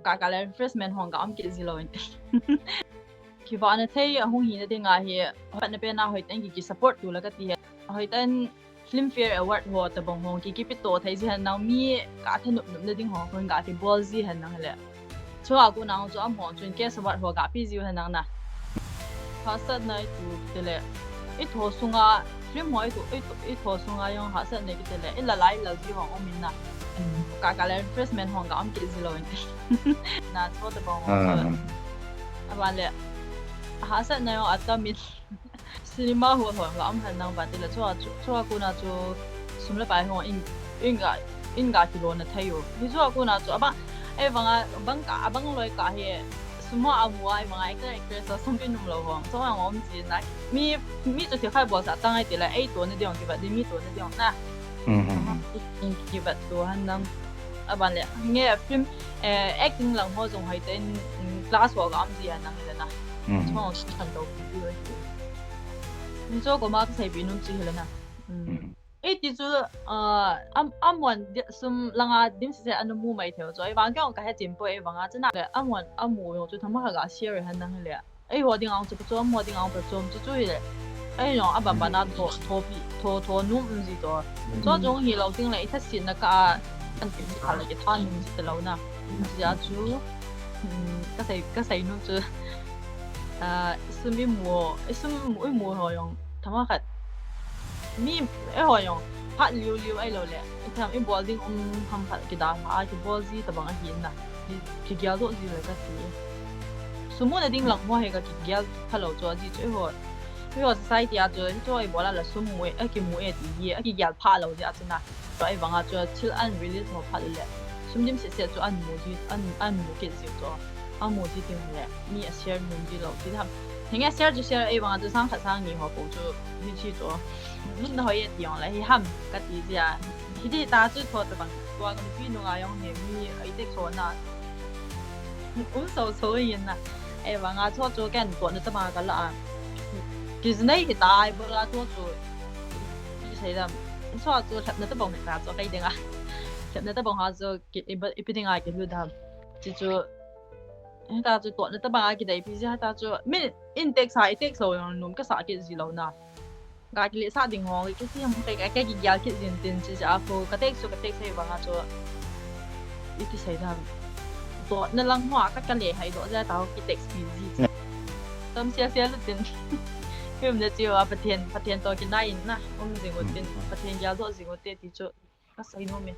kakala refreshment hong gam ki zilo inte ki vana thei hong hi na dinga hi pat na pe na hoi tan ki support tu la ka ti hoi tan Filmfare Award ho ta bong hong ki pito thai ji han naw mi ka thanu na ding hong hon ga ti ball ji han nang le chua ku nang zo am hong chun ke sawat ho ga pi ji han nang na ha sat nai tu te le I tho sunga film hoi tu I tho sunga yong ha sat nei ki te le I la lai la ji hong om min na kakala refreshment hong ga am ki zilo inte na so ta bong hong aban le ha sat nai yong atamit cinema ho ho ga am han nang ba te la chua ku na chu sumla bai ho in ga ki lo na thayo hi chua ku na chu aba ai bang loi ka he sumo amuai mga actor so something num lo hong so ang om ji na mi chu thi khai bo sa tang ai te la ai to na diong ki ba di mi to na diong na ki ba to han nang aban le nge film acting lang ho jong hai ten class wo ga am ji an nang le na chong chi chan do ki lo ni zo go ma sai bi num chi le na ti chu am wan sum langa dim se anu mu mai theo zo wang kyong ka he jin po wang a chana le am mu yo chu thama ga share han nang le ai ho ding ang chu chu mo ding ang chu chu chu le ai yo aba ba na to num ji to zo jong hi lo ding le tha sin na ka an ti ka le ta num ji te lo na ji a chu ka sai nu chu sum mu ho yong thama khat mi ai ho yong pat liu ai lo le tham I bowling ham phat ki da ma ki ball ji ta bang a hin na ki gyal do ji le ka ti sumo na ding lang mo he ka ki gyal phalo cho ji choi ho society a jo choi bola la sum mu a ki mu e ti ye a ki gyal pha lo ji a chuna to ai wanga cho chil an release mo phat le sum dim se cho an mu ji an mu ke ji to a mu ji ting le mi a share mu ji lo ti tham Hingga share ju share ai wang tu sang khat sang ni ho ko chu ni chi to min na hoi ti ong la hi ham ka ti ja hi ti ta chu tho ta bang tua ga pi no ga yong he mi ai te cho na so yin na ai wang a cho chu kan to na ta ma ga la ki znai hi ta ai bo la to chu ki sai da so chu thap na ta bong na cho kai ding a thap na ta bong ha zo ki I ding a ki lu da chi chu ta chu to na ta ba ki dai pi ja ta chu min index sai index so yong num ka sa ki ji lo na ga ki le sa ding hong ki si ham kai ka ki gyal ki jin tin chi ja ko ka tek sai ba nga chu I ti sai da to na lang hwa ka le hai do ja ta ki tek pi ji tam sia lu tin phim na chi wa pathian to ki nai na jing tin pathian gyal do jing te ti chu ka sai no me